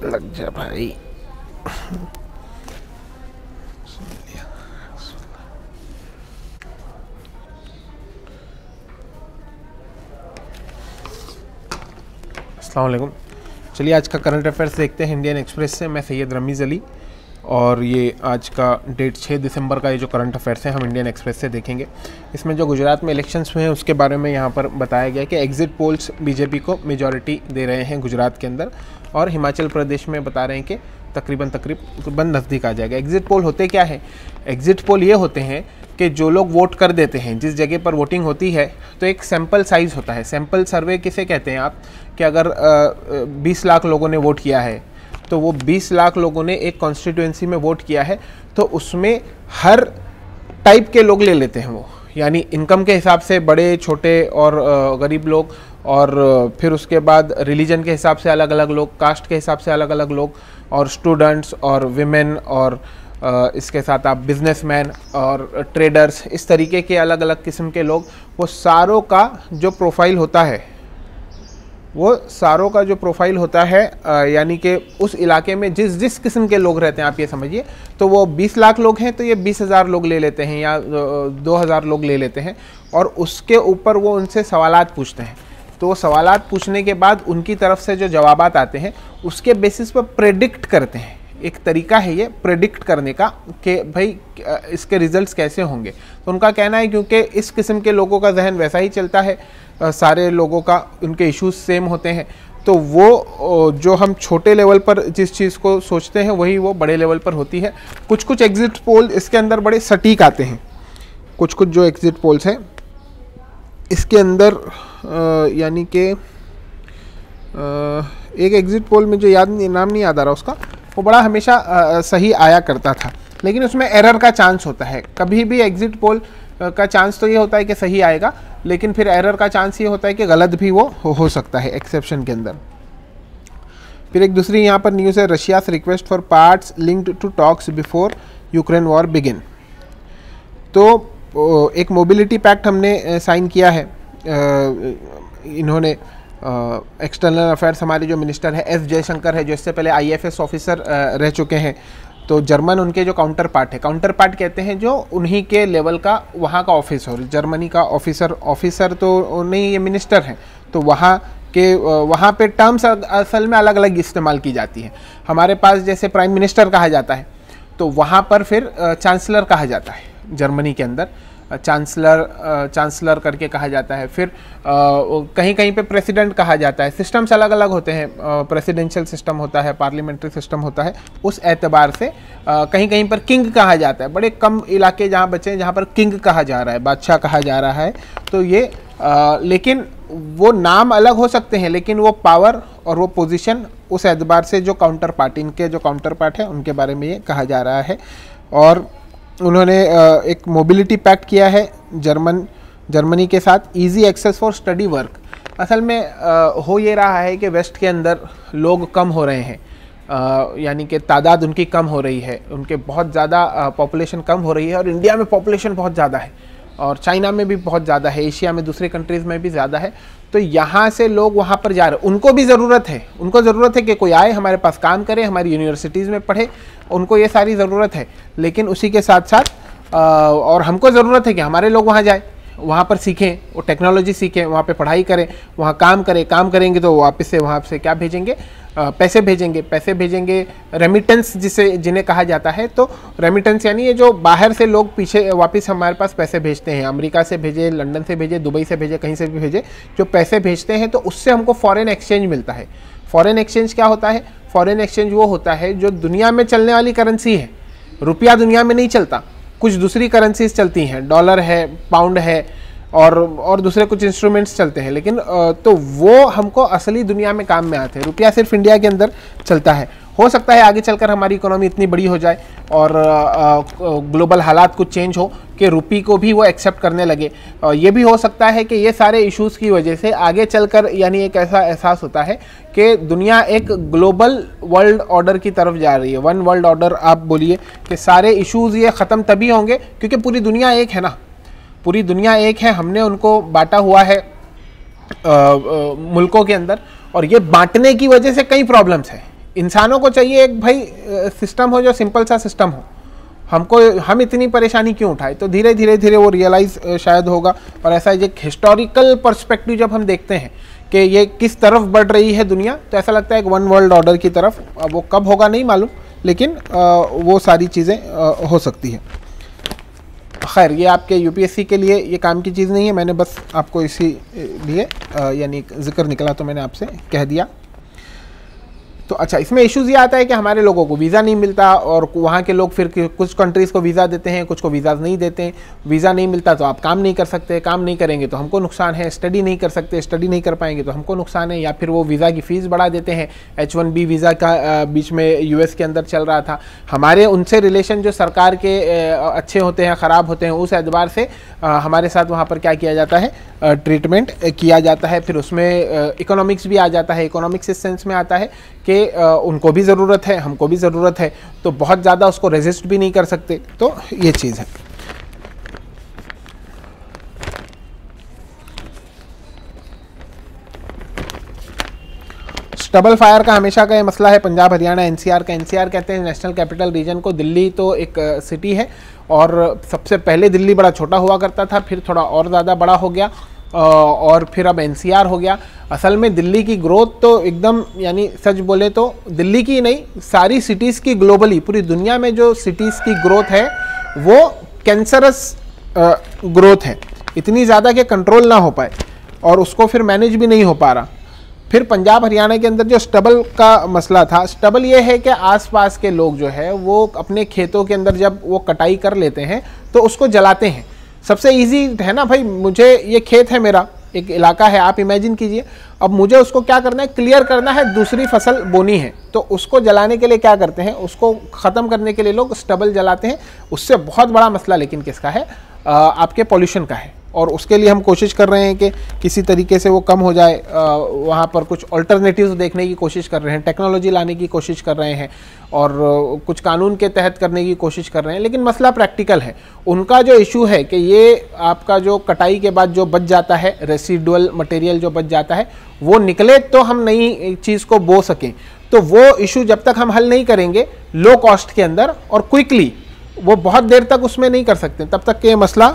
लग जा भाई। अस्सलाम वालेकुम। चलिए आज का करंट अफेयर्स देखते हैं इंडियन एक्सप्रेस से। मैं सैयद रमीज़ अली और ये आज का डेट 6 दिसंबर का ये जो करंट अफेयर्स है हम इंडियन एक्सप्रेस से देखेंगे। इसमें जो गुजरात में इलेक्शंस हुए हैं उसके बारे में यहाँ पर बताया गया कि एग्जिट पोल्स बीजेपी को मेजॉरिटी दे रहे हैं गुजरात के अंदर, और हिमाचल प्रदेश में बता रहे हैं कि तकरीबन नज़दीक आ जाएगा। एग्जिट पोल होते क्या है? एग्जिट पोल ये होते हैं कि जो लोग वोट कर देते हैं, जिस जगह पर वोटिंग होती है तो एक सैंपल साइज़ होता है। सैंपल सर्वे किसे कहते हैं आप? कि अगर 20 लाख लोगों ने वोट किया है तो वो 20 लाख लोगों ने एक कॉन्स्टिट्यूएंसी में वोट किया है, तो उसमें हर टाइप के लोग ले लेते हैं वो, यानी इनकम के हिसाब से बड़े छोटे और गरीब लोग, और फिर उसके बाद रिलीजन के हिसाब से अलग अलग लोग, कास्ट के हिसाब से अलग अलग लोग, और स्टूडेंट्स और विमेन, और इसके साथ आप बिजनेसमैन और ट्रेडर्स, इस तरीके के अलग अलग किस्म के लोग। वो सारों का जो प्रोफाइल होता है, यानी कि उस इलाके में जिस किस्म के लोग रहते हैं, आप ये समझिए, तो वो 20 लाख लोग हैं तो ये 20,000 लोग ले लेते हैं या 2,000 लोग ले लेते हैं, और उसके ऊपर वो उनसे सवालात पूछते हैं। तो सवालात पूछने के बाद उनकी तरफ से जो जवाबात आते हैं उसके बेसिस पर प्रेडिक्ट करते हैं। एक तरीका है ये प्रेडिक्ट करने का कि भाई इसके रिजल्ट्स कैसे होंगे। तो उनका कहना है क्योंकि इस किस्म के लोगों का जहन वैसा ही चलता है, सारे लोगों का, उनके इश्यूज सेम होते हैं, तो वो जो हम छोटे लेवल पर जिस चीज़ को सोचते हैं वही वो बड़े लेवल पर होती है। कुछ एग्जिट पोल इसके अंदर बड़े सटीक आते हैं। कुछ जो एग्जिट पोल्स हैं इसके अंदर यानी कि एक एग्जिट पोल में जो नाम नहीं याद आ रहा उसका, वो बड़ा हमेशा सही आया करता था, लेकिन उसमें एरर का चांस होता है। कभी भी एग्जिट पोल का चांस तो ये होता है कि सही आएगा, लेकिन फिर एरर का चांस ये होता है कि गलत भी वो हो सकता है एक्सेप्शन के अंदर। फिर एक दूसरी यहाँ पर न्यूज़ है, Russia's request for parts linked to talks before Ukraine war begin. तो एक मोबिलिटी पैक्ट हमने साइन किया है। इन्होंने एक्सटर्नल अफेयर्स हमारे जो मिनिस्टर है एस जयशंकर है, जो इससे पहले IFS ऑफिसर रह चुके हैं, तो जर्मन उनके जो काउंटर पार्ट है, काउंटर पार्ट कहते हैं जो उन्हीं के लेवल का वहाँ का ऑफिस हो, जर्मनी का ऑफिसर तो नहीं, ये मिनिस्टर हैं, तो वहाँ पे टर्म्स असल में अलग अलग इस्तेमाल की जाती हैं। हमारे पास जैसे प्राइम मिनिस्टर कहा जाता है, तो वहाँ पर फिर चांसलर कहा जाता है। जर्मनी के अंदर चांसलर करके कहा जाता है। फिर कहीं कहीं पे प्रेसिडेंट कहा जाता है। सिस्टम्स अलग अलग होते हैं, प्रेसिडेंशियल सिस्टम होता है, पार्लियामेंट्री सिस्टम होता है। उस एतबार से कहीं कहीं पर किंग कहा जाता है। बड़े कम इलाके जहाँ बचे हैं जहाँ पर किंग कहा जा रहा है, बादशाह कहा जा रहा है, तो ये लेकिन वो नाम अलग हो सकते हैं, लेकिन वो पावर और वो पोजीशन उस एतबार से जो काउंटर पार्ट, इनके जो काउंटर पार्ट है उनके बारे में ये कहा जा रहा है। और उन्होंने एक मोबिलिटी पैक्ट किया है जर्मनी के साथ, easy access for study work. असल में हो ये रहा है कि वेस्ट के अंदर लोग कम हो रहे हैं, यानी कि तादाद उनकी कम हो रही है, उनके बहुत ज़्यादा पॉपुलेशन कम हो रही है, और इंडिया में पॉपुलेशन बहुत ज़्यादा है, और चाइना में भी बहुत ज़्यादा है, एशिया में दूसरे कंट्रीज़ में भी ज़्यादा है। तो यहाँ से लोग वहाँ पर जा रहे हैं। उनको भी ज़रूरत है कि कोई आए हमारे पास काम करे, हमारी यूनिवर्सिटीज़ में पढ़े, उनको ये सारी ज़रूरत है। लेकिन उसी के साथ साथ और हमको ज़रूरत है कि हमारे लोग वहाँ जाए, वहाँ पर सीखें, वो टेक्नोलॉजी सीखें, वहाँ पे पढ़ाई करें, वहाँ काम करेंगे तो वापस से वहाँ से क्या भेजेंगे? पैसे भेजेंगे, रेमिटेंस जिन्हें कहा जाता है। तो रेमिटेंस यानी ये जो बाहर से लोग पीछे वापस हमारे पास पैसे भेजते हैं, अमेरिका से भेजे, लंदन से भेजे, दुबई से भेजे, कहीं से भी भेजे, जो पैसे भेजते हैं तो उससे हमको फॉरेन एक्सचेंज मिलता है। फॉरेन एक्सचेंज क्या होता है? फॉरेन एक्सचेंज वो होता है जो दुनिया में चलने वाली करेंसी है। रुपया दुनिया में नहीं चलता, कुछ दूसरी करेंसीज चलती हैं, डॉलर है, पाउंड है, और दूसरे कुछ इंस्ट्रूमेंट्स चलते हैं, लेकिन तो वो हमको असली दुनिया में काम में आते हैं। रुपया सिर्फ इंडिया के अंदर चलता है। हो सकता है आगे चलकर हमारी इकोनॉमी इतनी बड़ी हो जाए और ग्लोबल हालात कुछ चेंज हो कि रुपये को भी वो एक्सेप्ट करने लगे। ये भी हो सकता है कि ये सारे इश्यूज़ की वजह से आगे चलकर यानी एक ऐसा एहसास होता है कि दुनिया एक ग्लोबल वर्ल्ड ऑर्डर की तरफ जा रही है। वन वर्ल्ड ऑर्डर आप बोलिए कि सारे इश्यूज़ ये ख़त्म तभी होंगे क्योंकि पूरी दुनिया एक है ना, पूरी दुनिया एक है, हमने उनको बांटा हुआ है मुल्कों के अंदर, और ये बांटने की वजह से कई प्रॉब्लम्स हैं। इंसानों को चाहिए एक भाई सिस्टम हो जो सिंपल सा सिस्टम हो, हम इतनी परेशानी क्यों उठाए। तो धीरे धीरे धीरे वो रियलाइज शायद होगा। और ऐसा एक हिस्टोरिकल पर्सपेक्टिव जब हम देखते हैं कि ये किस तरफ बढ़ रही है दुनिया, तो ऐसा लगता है एक वन वर्ल्ड ऑर्डर की तरफ। वो कब होगा नहीं मालूम, लेकिन वो सारी चीज़ें हो सकती है। खैर, ये आपके यूपीएससी के लिए ये काम की चीज़ नहीं है, मैंने बस आपको इसी लिए यानी जिक्र निकला तो मैंने आपसे कह दिया। तो अच्छा, इसमें इश्यूज़ ये आता है कि हमारे लोगों को वीज़ा नहीं मिलता, और वहाँ के लोग फिर कुछ कंट्रीज़ को वीज़ा देते हैं, कुछ को वीज़ा नहीं देते हैं। वीज़ा नहीं मिलता तो आप काम नहीं कर सकते, काम नहीं करेंगे तो हमको नुकसान है, स्टडी नहीं कर सकते, स्टडी नहीं कर पाएंगे तो हमको नुकसान है। या फिर वो वीज़ा की फ़ीस बढ़ा देते हैं। H1B वीज़ा का बीच में यूएस के अंदर चल रहा था। हमारे उनसे रिलेशन जो सरकार के अच्छे होते हैं, ख़राब होते हैं, उस एतबार से हमारे साथ वहाँ पर क्या किया जाता है, ट्रीटमेंट किया जाता है। फिर उसमें इकोनॉमिक्स भी आ जाता है। इकोनॉमिक्स इस सेंस में आता है कि उनको भी ज़रूरत है, हमको भी ज़रूरत है, तो बहुत ज़्यादा उसको रेजिस्ट भी नहीं कर सकते। तो ये चीज़ है। स्टबल फायर का हमेशा का ये मसला है पंजाब हरियाणा एनसीआर का। एनसीआर कहते हैं नेशनल कैपिटल रीजन को। दिल्ली तो एक सिटी है, और सबसे पहले दिल्ली बड़ा छोटा हुआ करता था, फिर थोड़ा और ज़्यादा बड़ा हो गया, और फिर अब एनसीआर हो गया। असल में दिल्ली की ग्रोथ तो एकदम, यानी सच बोले तो दिल्ली की नहीं, सारी सिटीज़ की ग्लोबली, पूरी दुनिया में जो सिटीज़ की ग्रोथ है वो कैंसरस ग्रोथ है, इतनी ज़्यादा कि कंट्रोल ना हो पाए, और उसको फिर मैनेज भी नहीं हो पा रहा। फिर पंजाब हरियाणा के अंदर जो स्टबल का मसला था, स्टबल ये है कि आसपास के लोग जो है वो अपने खेतों के अंदर जब वो कटाई कर लेते हैं तो उसको जलाते हैं। सबसे इजी है ना भाई, मुझे ये खेत है, मेरा एक इलाका है, आप इमेजिन कीजिए, अब मुझे उसको क्या करना है, क्लियर करना है, दूसरी फसल बोनी है, तो उसको जलाने के लिए क्या करते हैं, उसको ख़त्म करने के लिए लोग स्टबल जलाते हैं। उससे बहुत बड़ा मसला लेकिन किसका है, आपके पॉल्यूशन का है, और उसके लिए हम कोशिश कर रहे हैं कि किसी तरीके से वो कम हो जाए। वहाँ पर कुछ अल्टरनेटिव्स देखने की कोशिश कर रहे हैं, टेक्नोलॉजी लाने की कोशिश कर रहे हैं, और कुछ कानून के तहत करने की कोशिश कर रहे हैं। लेकिन मसला प्रैक्टिकल है। उनका जो इशू है कि ये आपका जो कटाई के बाद जो बच जाता है, रेसिडुअल मटेरियल जो बच जाता है, वो निकले तो हम नई चीज़ को बो सकें। तो वो इशू जब तक हम हल नहीं करेंगे लो कॉस्ट के अंदर और क्विकली, वो बहुत देर तक उसमें नहीं कर सकते, तब तक के मसला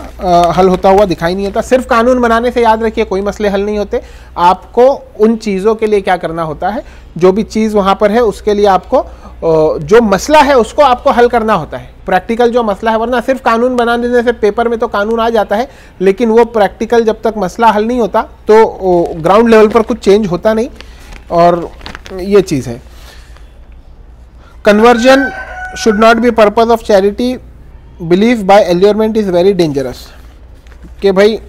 हल होता हुआ दिखाई नहीं होता। सिर्फ कानून बनाने से याद रखिए कोई मसले हल नहीं होते। आपको उन चीज़ों के लिए क्या करना होता है, जो भी चीज़ वहाँ पर है उसके लिए आपको जो मसला है उसको आपको हल करना होता है, प्रैक्टिकल जो मसला है। वरना सिर्फ कानून बना देने से पेपर में तो कानून आ जाता है, लेकिन वो प्रैक्टिकल जब तक मसला हल नहीं होता तो ग्राउंड लेवल पर कुछ चेंज होता नहीं, और ये चीज़ है। Conversion should not be purpose of charity, belief by allurement is very dangerous। कि भाई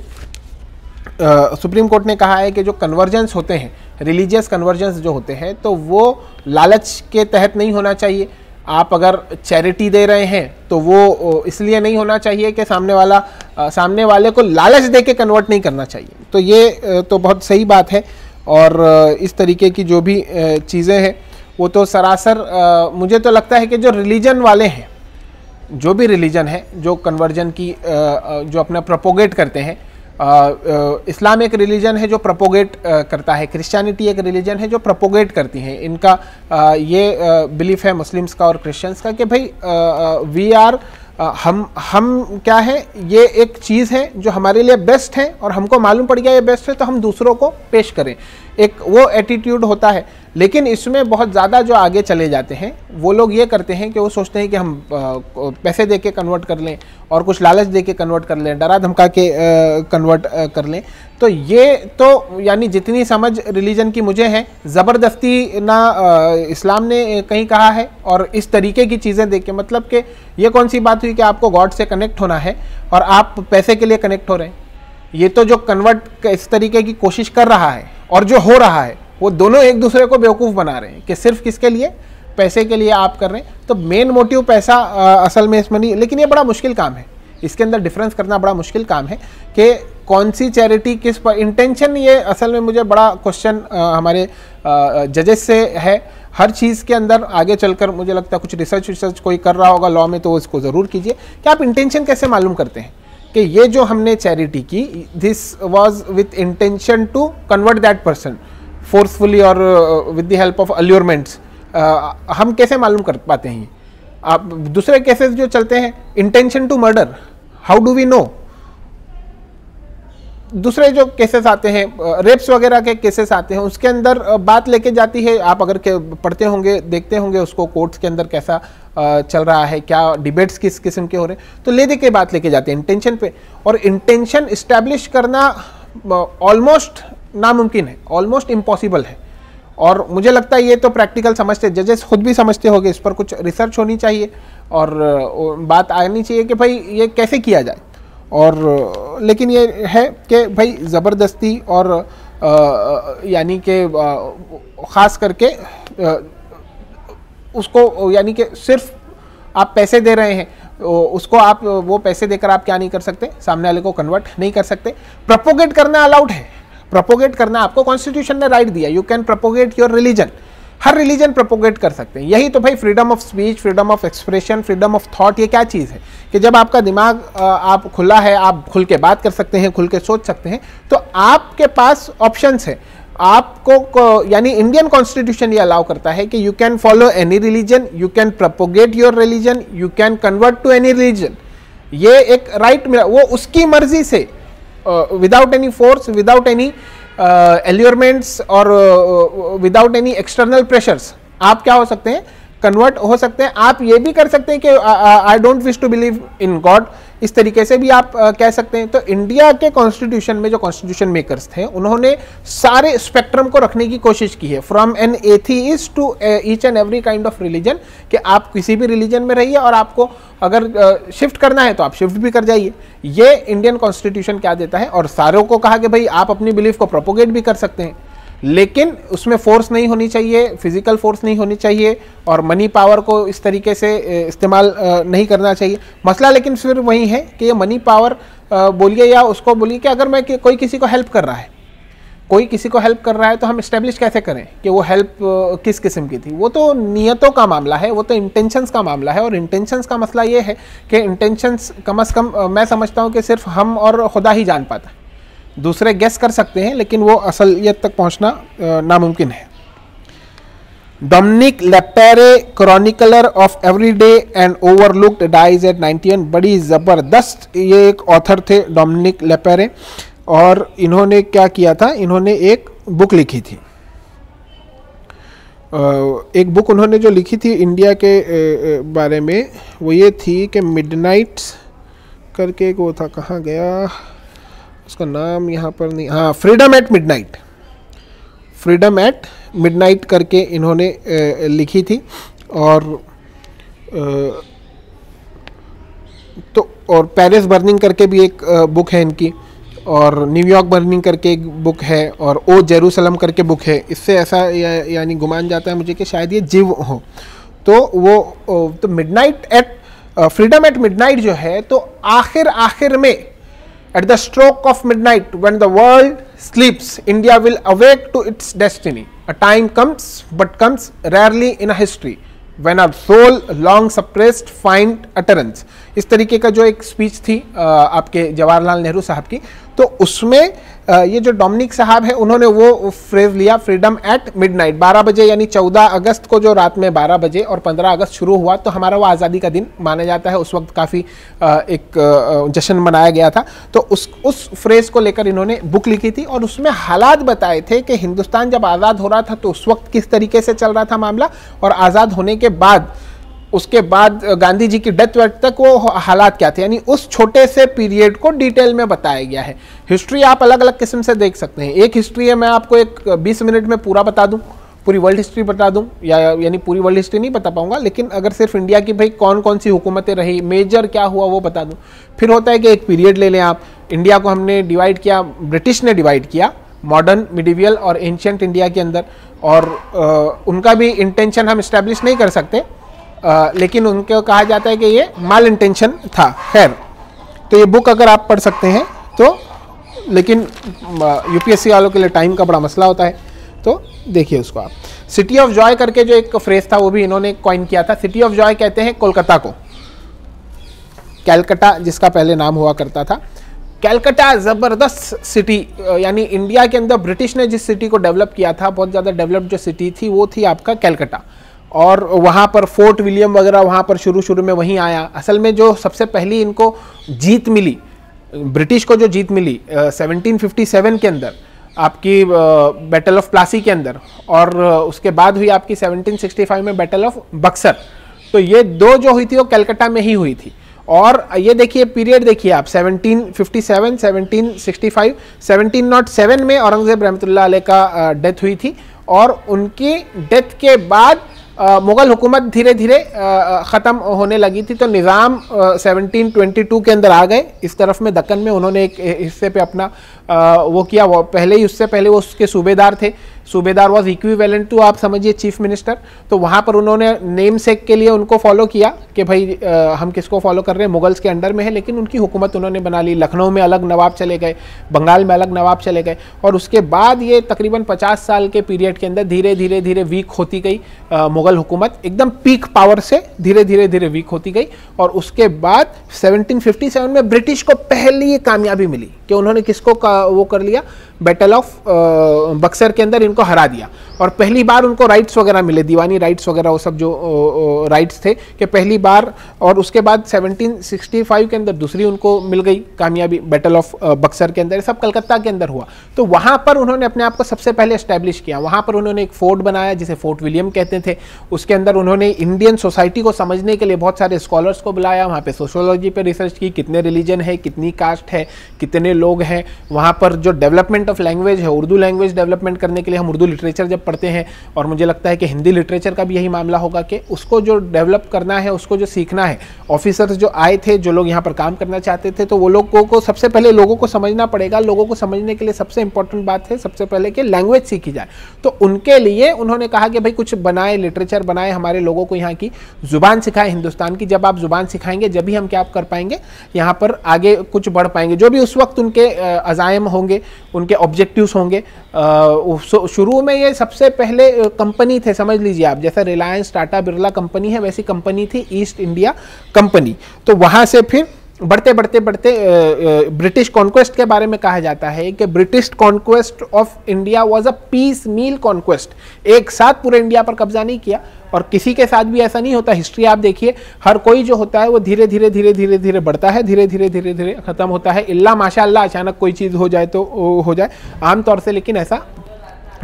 सुप्रीम कोर्ट ने कहा है कि जो कन्वर्जेंस होते हैं, रिलीजियस कन्वर्जेंस जो होते हैं, तो वो लालच के तहत नहीं होना चाहिए। आप अगर चैरिटी दे रहे हैं तो वो इसलिए नहीं होना चाहिए कि सामने वाले को लालच दे के कन्वर्ट नहीं करना चाहिए। तो ये तो बहुत सही बात है। और इस तरीके की जो भी चीज़ें हैं वो तो सरासर मुझे तो लगता है कि जो रिलीजन वाले हैं, जो भी रिलीजन है, जो कन्वर्जन की जो अपना प्रोपोगेट करते हैं, इस्लाम एक रिलीजन है जो प्रोपोगेट करता है, क्रिश्चियनिटी एक रिलीजन है जो प्रोपोगेट करती हैं। इनका ये बिलीफ है मुस्लिम्स का और क्रिश्चियंस का कि भाई वी आर हम क्या है, ये एक चीज़ है जो हमारे लिए बेस्ट है, और हमको मालूम पड़ गया ये बेस्ट है तो हम दूसरों को पेश करें, एक वो एटीट्यूड होता है। लेकिन इसमें बहुत ज़्यादा जो आगे चले जाते हैं वो लोग ये करते हैं कि वो सोचते हैं कि हम पैसे दे के कन्वर्ट कर लें और कुछ लालच दे के कन्वर्ट कर लें, डरा धमका के कन्वर्ट कर लें। तो ये तो यानी जितनी समझ रिलीजन की मुझे है, ज़बरदस्ती ना इस्लाम ने कहीं कहा है, और इस तरीके की चीज़ें देख के, मतलब कि ये कौन सी बात हुई कि आपको गॉड से कनेक्ट होना है और आप पैसे के लिए कनेक्ट हो रहे हैं। ये तो जो कन्वर्ट इस तरीके की कोशिश कर रहा है और जो हो रहा है, वो दोनों एक दूसरे को बेवकूफ़ बना रहे हैं कि सिर्फ किसके लिए, पैसे के लिए आप कर रहे हैं। तो मेन मोटिव पैसा असल में इसमें नहीं। लेकिन ये बड़ा मुश्किल काम है, इसके अंदर डिफरेंस करना बड़ा मुश्किल काम है कि कौन सी चैरिटी किस पर इंटेंशन। ये असल में मुझे बड़ा क्वेश्चन हमारे जजेस से है। हर चीज़ के अंदर आगे चलकर मुझे लगता है कुछ रिसर्च कोई कर रहा होगा लॉ में, तो इसको ज़रूर कीजिए कि आप इंटेंशन कैसे मालूम करते हैं कि ये जो हमने चैरिटी की, this was with intention to convert that person forcefully और with the help of allurements, हम कैसे मालूम कर पाते हैं? आप दूसरे केसेस जो चलते हैं, intention to murder, how do we know? दूसरे जो केसेस आते हैं, रेप्स वगैरह के केसेस आते हैं, उसके अंदर बात लेके जाती है, आप अगर पढ़ते होंगे, देखते होंगे उसको, कोर्ट्स के अंदर कैसा चल रहा है, क्या डिबेट्स किस किस्म के हो रहे हैं, तो ले दे के बात लेके जाते हैं इंटेंशन पे। और इंटेंशन इस्टेब्लिश करना ऑलमोस्ट नामुमकिन है, ऑलमोस्ट इम्पॉसिबल है। और मुझे लगता है ये तो प्रैक्टिकल समझते, जजेस खुद भी समझते होंगे, इस पर कुछ रिसर्च होनी चाहिए और बात आनी चाहिए कि भाई ये कैसे किया जाए। और लेकिन ये है कि भाई ज़बरदस्ती और यानी कि ख़ास करके उसको, यानी कि सिर्फ आप पैसे दे रहे हैं, उसको आप वो पैसे देकर आप क्या नहीं कर सकते, सामने वाले को कन्वर्ट नहीं कर सकते। प्रोपोगेट करना अलाउड है, प्रोपोगेट करना आपको कॉन्स्टिट्यूशन ने राइट दिया, you can propagate your religion, her religion propagate कर सकते हैं। यही तो भाई freedom of speech, freedom of expression, freedom of thought, ये क्या चीज़ है कि जब आपका दिमाग आप खुला है, आप खुल के बात कर सकते हैं, खुल के सोच सकते हैं, तो आपके पास ऑप्शंस है। आपको यानी इंडियन कॉन्स्टिट्यूशन ये अलाउ करता है कि you can follow any religion, you can propagate your religion, you can convert to any religion. ये एक राइट मिला, वो उसकी मर्जी से, without any force, without any allurements और विदाउट एनी एक्सटर्नल प्रेशर्स आप क्या हो सकते हैं, कन्वर्ट हो सकते हैं। आप ये भी कर सकते हैं कि I don't wish to believe in God, इस तरीके से भी आप कह सकते हैं। तो इंडिया के कॉन्स्टिट्यूशन में जो कॉन्स्टिट्यूशन मेकर्स थे, उन्होंने सारे स्पेक्ट्रम को रखने की कोशिश की है, from an atheist to each and every kind of religion, कि आप किसी भी रिलीजन में रहिए और आपको अगर शिफ्ट करना है तो आप शिफ्ट भी कर जाइए। ये इंडियन कॉन्स्टिट्यूशन क्या देता है, और सारों को कहा कि भाई आप अपनी बिलीफ को प्रोपोगेट भी कर सकते हैं, लेकिन उसमें फोर्स नहीं होनी चाहिए, फिजिकल फोर्स नहीं होनी चाहिए, और मनी पावर को इस तरीके से इस्तेमाल नहीं करना चाहिए। मसला लेकिन फिर वही है कि ये मनी पावर बोलिए या उसको बोलिए कि अगर मैं कोई किसी को हेल्प कर रहा है, कोई किसी को हेल्प कर रहा है, तो हम इस्टेब्लिश कैसे करें कि वो हेल्प किस किस्म की थी? वो तो नियतों का मामला है, वो तो इंटेंशंस का मामला है। और इंटेंशंस का मसला ये है कि इंटेंशंस कम अज़ कम मैं समझता हूँ कि सिर्फ हम और खुदा ही जान पाता है, दूसरे गेस कर सकते हैं, लेकिन वो असलियत तक पहुंचना नामुमकिन है। Dominique Lapierre, chronicler of everyday and overlooked, dies at 91। बड़ी ज़बरदस्त ये एक ऑथर थे डोमिनिक लेपेरे, और इन्होंने क्या किया था, इन्होंने एक बुक लिखी थी। एक बुक उन्होंने जो लिखी थी इंडिया के बारे में, वो ये थी कि मिडनाइट्स करके एक वो था, कहाँ गया उसका नाम, यहाँ पर नहीं, हाँ, freedom at midnight, freedom at midnight करके इन्होंने लिखी थी। और तो और पेरिस बर्निंग करके भी एक बुक है इनकी, और न्यूयॉर्क बर्निंग करके एक बुक है, और ओ जेरूसलम करके बुक है। इससे ऐसा यानी गुमान जाता है मुझे कि शायद ये जीव हो। तो वो तो midnight at freedom at midnight जो है, तो आखिर में at the stroke of midnight, when the world sleeps, India will awake to its destiny. A time comes, but comes rarely in a history, when a soul long suppressed find utterance. इस तरीके का जो एक speech थी आपके जवाहरलाल नेहरू साहब की, तो उसमें ये जो डोमिनिक साहब है, उन्होंने वो फ्रेज लिया, फ्रीडम एट मिडनाइट। 12 बजे यानी 14 अगस्त को जो रात में 12 बजे और 15 अगस्त शुरू हुआ, तो हमारा वो आज़ादी का दिन माना जाता है। उस वक्त काफ़ी एक जश्न मनाया गया था। तो उस फ्रेज को लेकर इन्होंने बुक लिखी थी, और उसमें हालात बताए थे कि हिंदुस्तान जब आज़ाद हो रहा था तो उस वक्त किस तरीके से चल रहा था मामला, और आज़ाद होने के बाद, उसके बाद गांधी जी की डेथ तक वो हालात क्या थे। यानी उस छोटे से पीरियड को डिटेल में बताया गया है। हिस्ट्री आप अलग अलग किस्म से देख सकते हैं। एक हिस्ट्री है, मैं आपको एक 20 मिनट में पूरा बता दूं, पूरी वर्ल्ड हिस्ट्री बता दूं, यानी पूरी वर्ल्ड हिस्ट्री नहीं बता पाऊंगा, लेकिन अगर सिर्फ इंडिया की भाई कौन कौन सी हुकूमतें रही, मेजर क्या हुआ, वो बता दूं। फिर होता है कि एक पीरियड ले लें आप, इंडिया को हमने डिवाइड किया, ब्रिटिश ने डिवाइड किया मॉडर्न, मिडिवियल और एंशिएंट इंडिया के अंदर, और उनका भी इंटेंशन हम इस्टेब्लिश नहीं कर सकते, लेकिन उनको कहा जाता है कि ये माल इंटेंशन था। खैर, तो ये बुक अगर आप पढ़ सकते हैं तो, लेकिन यूपीएससी वालों के लिए टाइम का बड़ा मसला होता है, तो देखिए उसको आप। सिटी ऑफ जॉय करके जो एक फ्रेज था, वो भी इन्होंने कॉइन किया था। सिटी ऑफ जॉय कहते हैं कोलकाता को, कैलकटा जिसका पहले नाम हुआ करता था। कैलकटा ज़बरदस्त सिटी, यानी इंडिया के अंदर ब्रिटिश ने जिस सिटी को डेवलप किया था, बहुत ज़्यादा डेवलप्ड जो सिटी थी वो थी आपका कैलकटा। और वहाँ पर फोर्ट विलियम वगैरह वहाँ पर शुरू में वहीं आया। असल में जो सबसे पहली इनको जीत मिली, ब्रिटिश को जो जीत मिली 1757 के अंदर आपकी बैटल ऑफ प्लासी के अंदर, और उसके बाद हुई आपकी 1765 में बैटल ऑफ बक्सर। तो ये दो जो हुई थी वो कलकत्ता में ही हुई थी। और ये देखिए पीरियड देखिए आप 1757, 1765, 1707 में औरंगजेब रहमतुल्लाह अलैह का डेथ हुई थी, और उनकी डेथ के बाद मुगल हुकूमत धीरे धीरे ख़त्म होने लगी थी। तो निज़ाम 1722 के अंदर आ गए इस तरफ में दक्कन में, उन्होंने एक हिस्से पे अपना वो किया। वो पहले ही, उससे पहले वो उसके सूबेदार थे, सूबेदार वॉज इक्विवेलेंट टू आप समझिए चीफ मिनिस्टर। तो वहाँ पर उन्होंने नेम सेक के लिए उनको फॉलो किया कि भाई हम किसको फॉलो कर रहे हैं, मुगल्स के अंडर में है, लेकिन उनकी हुकूमत उन्होंने बना ली। लखनऊ में अलग नवाब चले गए, बंगाल में अलग नवाब चले गए, और उसके बाद ये तकरीबन 50 साल के पीरियड के अंदर धीरे धीरे धीरे वीक होती गई मुगल हुकूमत, एकदम पीक पावर से धीरे धीरे धीरे वीक होती गई। और उसके बाद 1757 में ब्रिटिश को पहली कामयाबी मिली कि उन्होंने किसको वो कर लिया, बैटल ऑफ बक्सर के अंदर इनको हरा दिया। और पहली बार उनको राइट्स वगैरह मिले, दीवानी राइट्स वगैरह वो सब जो राइट्स थे कि पहली बार। और उसके बाद 1765 के अंदर दूसरी उनको मिल गई कामयाबी बैटल ऑफ बक्सर के अंदर, सब कलकत्ता के अंदर हुआ। तो वहाँ पर उन्होंने अपने आप को सबसे पहले एस्टैब्लिश किया। वहाँ पर उन्होंने एक फोर्ट बनाया जिसे फोर्ट विलियम कहते थे। उसके अंदर उन्होंने इंडियन सोसाइटी को समझने के लिए बहुत सारे स्कॉलर्स को बुलाया, वहाँ पे सोशियोलॉजी पे रिसर्च की, कितने रिलीजन है, कितनी कास्ट है, कितने लोग हैं। वहाँ पर जो डेवलपमेंट ऑफ लैंग्वेज है, उर्दू लैंग्वेज डेवलपमेंट करने के लिए, हम उर्दू लिटरेचर जब पढ़ते हैं, और मुझे लगता है कि हिंदी लिटरेचर का भी यही मामला होगा कि उसको जो डेवलप करना है, उसको जो सीखना है। ऑफिसर्स जो आए थे, जो लोग यहाँ पर काम करना चाहते थे, तो वो लोगों को सबसे पहले लोगों को समझना पड़ेगा। लोगों को समझने के लिए सबसे इंपॉर्टेंट बात है सबसे पहले कि लैंग्वेज सीखी जाए। तो उनके लिए उन्होंने कहा कि भाई कुछ बनाए, लिटरेचर बनाए, हमारे लोगों को यहाँ की जुबान सिखाए हिंदुस्तान की। जब आप जुबान सिखाएंगे जब भी हम क्या कर पाएंगे, यहाँ पर आगे कुछ बढ़ पाएंगे। जो भी उस वक्त उनके अज़ाइम होंगे, उनके ऑब्जेक्टिव्स होंगे। शुरू में ये सबसे पहले कंपनी थे, समझ लीजिए आप, जैसा रिलायंस, टाटा, बिरला कंपनी है, वैसी कंपनी थी ईस्ट इंडिया कंपनी। तो वहाँ से फिर बढ़ते बढ़ते बढ़ते ब्रिटिश कॉन्क्वेस्ट के बारे में कहा जाता है कि British conquest of India was a piecemeal conquest. एक साथ पूरे इंडिया पर कब्जा नहीं किया, और किसी के साथ भी ऐसा नहीं होता। हिस्ट्री आप देखिए, हर कोई जो होता है वो धीरे धीरे धीरे धीरे धीरे बढ़ता है, धीरे धीरे धीरे धीरे खत्म होता है। इल्ला माशाअल्लाह अचानक कोई चीज़ हो जाए तो हो जाए आमतौर से, लेकिन ऐसा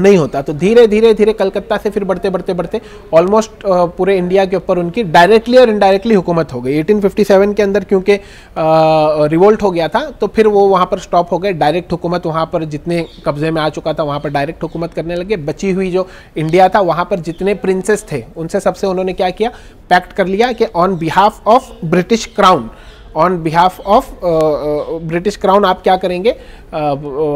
नहीं होता। तो धीरे धीरे धीरे कलकत्ता से फिर बढ़ते बढ़ते बढ़ते ऑलमोस्ट पूरे इंडिया के ऊपर उनकी डायरेक्टली और इनडायरेक्टली हुकूमत हो गई। 1857 के अंदर क्योंकि रिवोल्ट हो गया था, तो फिर वो वहाँ पर स्टॉप हो गए। डायरेक्ट हुकूमत वहाँ पर जितने कब्जे में आ चुका था, वहाँ पर डायरेक्ट हुकूमत करने लगे। बची हुई जो इंडिया था, वहाँ पर जितने प्रिंसेस थे, उनसे सबसे उन्होंने क्या किया, पैक्ट कर लिया कि on behalf of British crown, on behalf of British crown आप क्या करेंगे,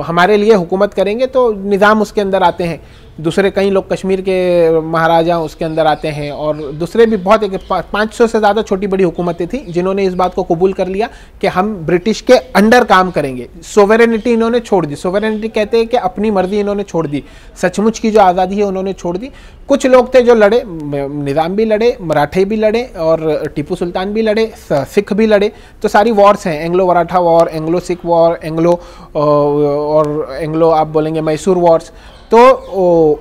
हमारे लिए हुकूमत करेंगे। तो निज़ाम उसके अंदर आते हैं, दूसरे कई लोग कश्मीर के महाराजा उसके अंदर आते हैं, और दूसरे भी बहुत, 500 से ज़्यादा छोटी बड़ी हुकूमतें थी जिन्होंने इस बात को कबूल कर लिया कि हम ब्रिटिश के अंडर काम करेंगे। सोवेरेनिटी इन्होंने छोड़ दी। सोवेरेनिटी कहते हैं कि अपनी मर्जी इन्होंने छोड़ दी, सचमुच की जो आज़ादी है उन्होंने छोड़ दी। कुछ लोग थे जो लड़े, निज़ाम भी लड़े, मराठे भी लड़े, और टीपू सुल्तान भी लड़े, सिख भी लड़े। तो सारी वॉर्स हैं, Anglo Maratha war, Anglo Sikh war, Anglo आप बोलेंगे मैसूर वॉर्स। तो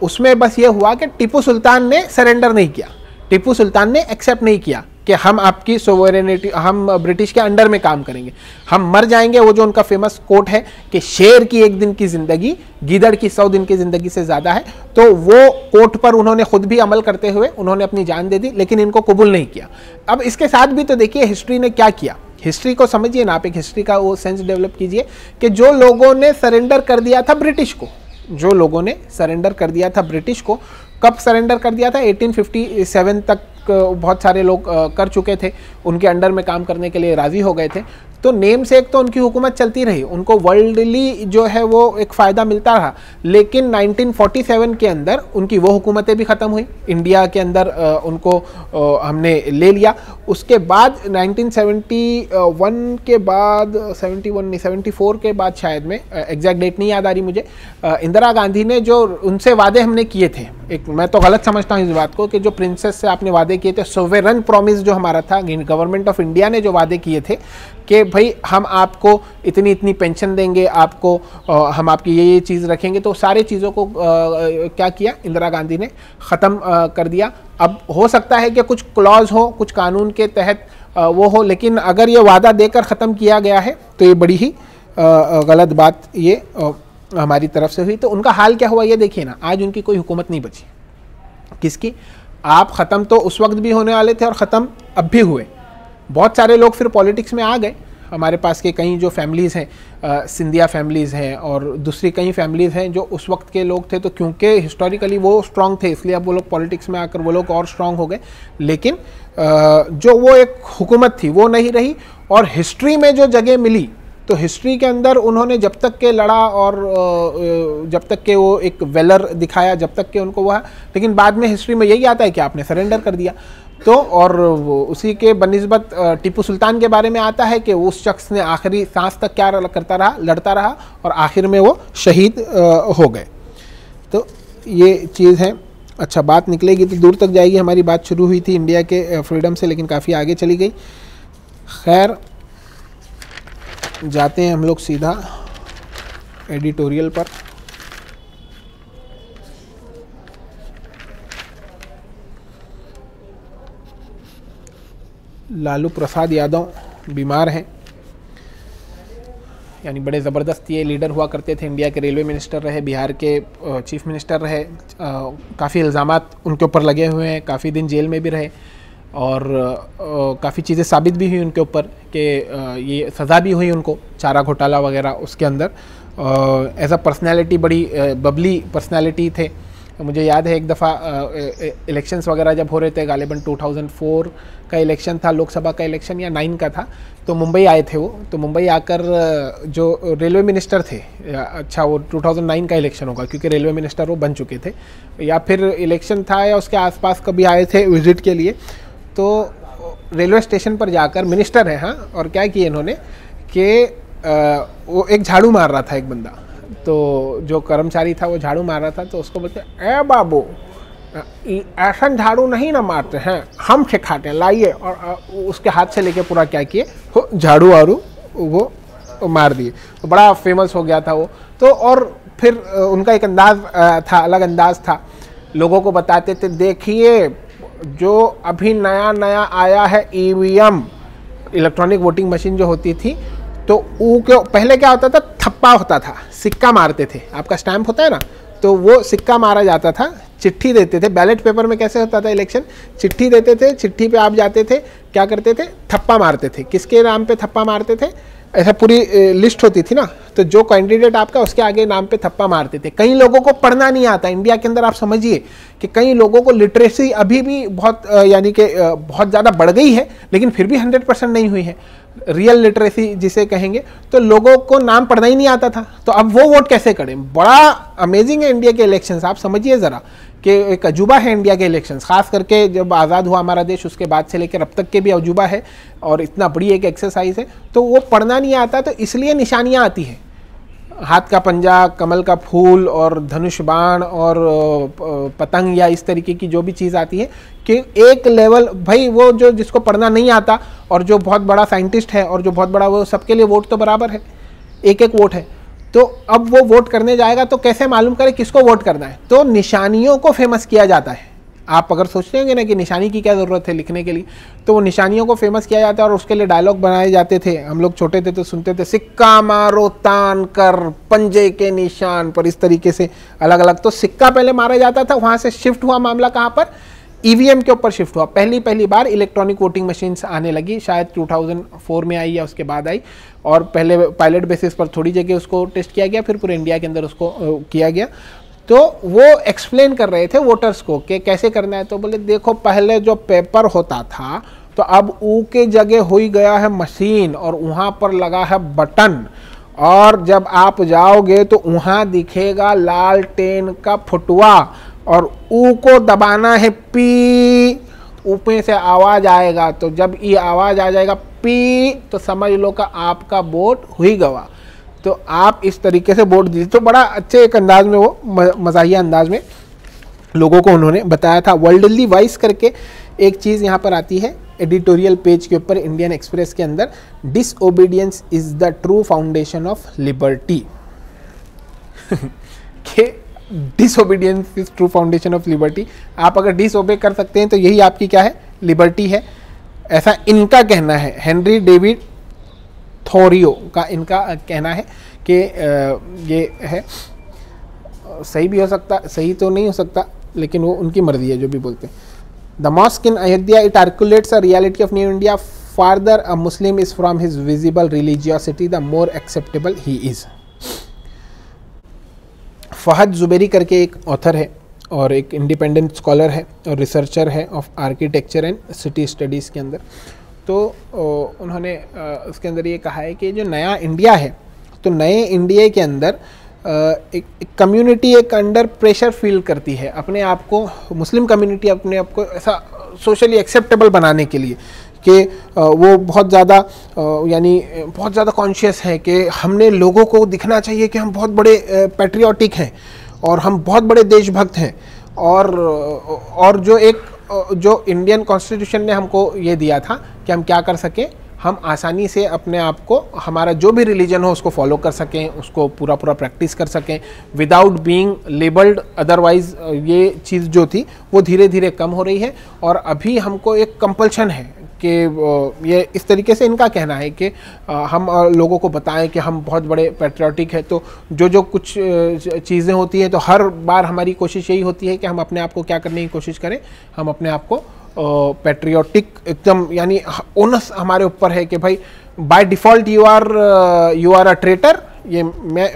उसमें बस ये हुआ कि टीपू सुल्तान ने सरेंडर नहीं किया, टीपू सुल्तान ने एक्सेप्ट नहीं किया कि हम आपकी सोवरेनिटी, हम ब्रिटिश के अंडर में काम करेंगे, हम मर जाएंगे। वो जो उनका फेमस कोट है कि शेर की एक दिन की जिंदगी गीदड़ की 100 दिन की जिंदगी से ज़्यादा है, तो वो कोट पर उन्होंने खुद भी अमल करते हुए उन्होंने अपनी जान दे दी, लेकिन इनको कबूल नहीं किया। अब इसके साथ भी तो देखिए हिस्ट्री ने क्या किया, हिस्ट्री को समझिए ना आप, एक हिस्ट्री का वो सेंस डेवलप कीजिए कि जो लोगों ने सरेंडर कर दिया था ब्रिटिश को, जो लोगों ने सरेंडर कर दिया था ब्रिटिश को, कब सरेंडर कर दिया था, 1857 तक बहुत सारे लोग कर चुके थे, उनके अंडर में काम करने के लिए राज़ी हो गए थे। तो नेम से एक तो उनकी हुकूमत चलती रही, उनको वर्ल्डली जो है वो एक फ़ायदा मिलता रहा, लेकिन 1947 के अंदर उनकी वो हुकूमतें भी ख़त्म हुई, इंडिया के अंदर उनको हमने ले लिया। उसके बाद 1971 के बाद, 71 नहीं 74 के बाद शायद, में एग्जैक्ट डेट नहीं याद आ रही मुझे, इंदिरा गांधी ने जो उनसे वादे हमने किए थे, एक मैं तो गलत समझता हूँ इस बात को कि जो प्रिंसेस से आपने वादे वादे किए थे, सोवेरन प्रॉमिस जो हमारा था, गवर्नमेंट ऑफ इंडिया ने जो वादे किए थे कि भाई हम आपको इतनी इतनी पेंशन देंगे, आपको हम आपकी ये चीज़ रखेंगे, तो सारे चीज़ों को क्या किया इंदिरा गांधी ने ख़त्म कर दिया। अब हो सकता है कि कुछ क्लॉज हो, कुछ कानून के तहत वो हो, लेकिन अगर ये वादा देकर ख़त्म किया गया है तो ये बड़ी ही गलत बात ये हमारी तरफ से हुई। तो उनका हाल क्या हुआ ये देखिए ना, आज उनकी कोई हुकूमत नहीं बची। किसकी? आप ख़त्म तो उस वक्त भी होने वाले थे और ख़त्म अब भी हुए। बहुत सारे लोग फिर पॉलिटिक्स में आ गए। हमारे पास के कई जो फैमिलीज़ हैं, सिंधिया फैमिलीज़ हैं और दूसरी कई फैमिलीज़ हैं जो उस वक्त के लोग थे, तो क्योंकि हिस्टोरिकली वो स्ट्रांग थे इसलिए अब वो लोग पॉलिटिक्स में आकर वो लोग और स्ट्रांग हो गए। लेकिन जो वो एक हुकूमत थी वो नहीं रही। और हिस्ट्री में जो जगह मिली, तो हिस्ट्री के अंदर उन्होंने जब तक के लड़ा और जब तक के वो एक वेलर दिखाया, जब तक के उनको वह, लेकिन बाद में हिस्ट्री में यही आता है कि आपने सरेंडर कर दिया। तो और उसी के बनिस्बत टीपू सुल्तान के बारे में आता है कि उस शख्स ने आखिरी सांस तक क्या करता रहा, लड़ता रहा और आखिर में वो शहीद हो गए। तो ये चीज़ है। अच्छा, बात निकलेगी तो दूर तक जाएगी। हमारी बात शुरू हुई थी इंडिया के फ्रीडम से, लेकिन काफ़ी आगे चली गई। खैर, जाते हैं हम लोग सीधा एडिटोरियल पर। लालू प्रसाद यादव बीमार हैं, यानी बड़े ज़बरदस्त ये लीडर हुआ करते थे। इंडिया के रेलवे मिनिस्टर रहे, बिहार के चीफ मिनिस्टर रहे, काफ़ी इल्ज़ामात उनके ऊपर लगे हुए हैं, काफ़ी दिन जेल में भी रहे और काफ़ी चीज़ें साबित भी हुई उनके ऊपर कि ये सज़ा भी हुई उनको, चारा घोटाला वगैरह उसके अंदर। एज अ पर्सनैलिटी बड़ी बबली पर्सनैलिटी थे। मुझे याद है एक दफ़ा इलेक्शंस वगैरह जब हो रहे थे, गालिबन 2004 का इलेक्शन था, लोकसभा का इलेक्शन या 9 का था, तो मुंबई आए थे वो। तो मुंबई आकर जो रेलवे मिनिस्टर थे, अच्छा वो 2009 का इलेक्शन होगा क्योंकि रेलवे मिनिस्टर वो बन चुके थे, या फिर इलेक्शन था या उसके आसपास कभी आए थे विजिट के लिए। तो रेलवे स्टेशन पर जाकर मिनिस्टर है, हाँ, और क्या किए इन्होंने कि वो एक झाड़ू मार रहा था एक बंदा, तो जो कर्मचारी था वो झाड़ू मार रहा था, तो उसको बोलते ए बाबू ऐसा झाड़ू नहीं ना मारते हैं, हम सिखाते हैं, लाइए। और उसके हाथ से लेके पूरा क्या किए, झाड़ू वाड़ू वो मार दिए। तो बड़ा फेमस हो गया था वो। तो और फिर उनका एक अंदाज था, अलग अंदाज था, लोगों को बताते थे देखिए जो अभी नया नया आया है ईवीएम, इलेक्ट्रॉनिक वोटिंग मशीन जो होती थी, तो वो पहले क्या होता था, थप्पा होता था, सिक्का मारते थे, आपका स्टैंप होता है ना, तो वो सिक्का मारा जाता था, चिट्ठी देते थे। बैलेट पेपर में कैसे होता था इलेक्शन, चिट्ठी देते थे, चिट्ठी पे आप जाते थे, क्या करते थे, थप्पा मारते थे। किसके नाम पे थप्पा मारते थे, ऐसा पूरी लिस्ट होती थी ना, तो जो कैंडिडेट आपका उसके आगे नाम पे थप्पा मारते थे। कई लोगों को पढ़ना नहीं आता इंडिया के अंदर, आप समझिए कि कई लोगों को लिटरेसी अभी भी बहुत यानी कि बहुत ज़्यादा बढ़ गई है, लेकिन फिर भी 100% नहीं हुई है, रियल लिटरेसी जिसे कहेंगे। तो लोगों को नाम पढ़ना ही नहीं आता था, तो अब वो वोट कैसे करें। बड़ा अमेजिंग है इंडिया के इलेक्शंस, आप समझिए ज़रा कि एक अजूबा है इंडिया के इलेक्शंस, खास करके जब आज़ाद हुआ हमारा देश उसके बाद से लेकर अब तक के भी अजूबा है और इतना बड़ी एक एक्सरसाइज है। तो वो पढ़ना नहीं आता, तो इसलिए निशानियाँ आती हैं, हाथ का पंजा, कमल का फूल और धनुष बाण और पतंग या इस तरीके की जो भी चीज़ आती है कि एक लेवल, भाई वो जो जिसको पढ़ना नहीं आता और जो बहुत बड़ा साइंटिस्ट है और जो बहुत बड़ा, वो सबके लिए वोट तो बराबर है, एक एक वोट है। तो अब वो वोट करने जाएगा तो कैसे मालूम करे किसको वोट करना है, तो निशानियों को फेमस किया जाता है। आप अगर सोचते होंगे ना कि निशानी की क्या ज़रूरत है लिखने के लिए, तो वो निशानियों को फेमस किया जाता है और उसके लिए डायलॉग बनाए जाते थे। हम लोग छोटे थे तो सुनते थे, सिक्का मारो तान कर पंजे के निशान पर, इस तरीके से अलग अलग। तो सिक्का पहले मारा जाता था, वहाँ से शिफ्ट हुआ मामला कहाँ पर, ईवीएम के ऊपर शिफ्ट हुआ। पहली बार इलेक्ट्रॉनिक वोटिंग मशीन्स आने लगी, शायद 2004 में आई या उसके बाद आई, और पहले पायलट बेसिस पर थोड़ी जगह उसको टेस्ट किया गया, फिर पूरे इंडिया के अंदर उसको किया गया। तो वो एक्सप्लेन कर रहे थे वोटर्स को कि कैसे करना है। तो बोले देखो पहले जो पेपर होता था, तो अब ऊ के जगह हो गया है मशीन और वहाँ पर लगा है बटन, और जब आप जाओगे तो वहाँ दिखेगा लालटेन का फुटवा और ऊ को दबाना है पी, ऊपर से आवाज़ आएगा, तो जब ये आवाज़ आ जाएगा पी तो समझ लो का आपका वोट हुई गवा। तो आप इस तरीके से वोट दीजिए। तो बड़ा अच्छे एक अंदाज में, वो मज़ाहिया अंदाज में लोगों को उन्होंने बताया था। वर्ल्डली वाइज करके एक चीज़ यहाँ पर आती है एडिटोरियल पेज के ऊपर इंडियन एक्सप्रेस के अंदर, disobedience is the true foundation of liberty. कि disobedience is true foundation of liberty, आप अगर डिसओबे कर सकते हैं तो यही आपकी क्या है, लिबर्टी है, ऐसा इनका कहना है। हेनरी डेविड थोरियो का इनका कहना है कि ये है, सही भी हो सकता, सही तो नहीं हो सकता, लेकिन वो उनकी मर्जी है जो भी बोलते हैं। The mosque in Ayodhya it articulates a reality of new India, farther a Muslim is from his visible religiosity the more acceptable he is. Fahad Zubairi करके एक ऑथर है और एक इंडिपेंडेंट स्कॉलर है और रिसर्चर है of architecture and city studies के अंदर। तो उन्होंने उसके अंदर ये कहा है कि जो नया इंडिया है, तो नए इंडिया के अंदर एक कम्युनिटी एक अंडर प्रेशर फील करती है अपने आप को, मुस्लिम कम्युनिटी अपने आप को ऐसा सोशली एक्सेप्टेबल बनाने के लिए कि वो बहुत ज़्यादा यानी बहुत ज़्यादा कॉन्शियस है कि हमने लोगों को दिखना चाहिए कि हम बहुत बड़े पैट्रियोटिक हैं और हम बहुत बड़े देशभक्त हैं, और जो इंडियन कॉन्स्टिट्यूशन ने हमको ये दिया था कि हम क्या कर सकें, हम आसानी से अपने आप को, हमारा जो भी रिलीजन हो उसको फॉलो कर सकें, उसको पूरा प्रैक्टिस कर सकें विदाउट बीइंग लेबल्ड अदरवाइज। ये चीज़ जो थी वो धीरे धीरे कम हो रही है और अभी हमको एक कंपल्शन है कि ये इस तरीके से इनका कहना है कि हम लोगों को बताएं कि हम बहुत बड़े पैट्रियोटिक हैं। तो जो कुछ चीज़ें होती हैं तो हर बार हमारी कोशिश यही होती है कि हम अपने आप को क्या करने की कोशिश करें, हम अपने आप को पैट्रियोटिक एकदम यानी ओनस हमारे ऊपर है कि भाई by default you are a traitor. ये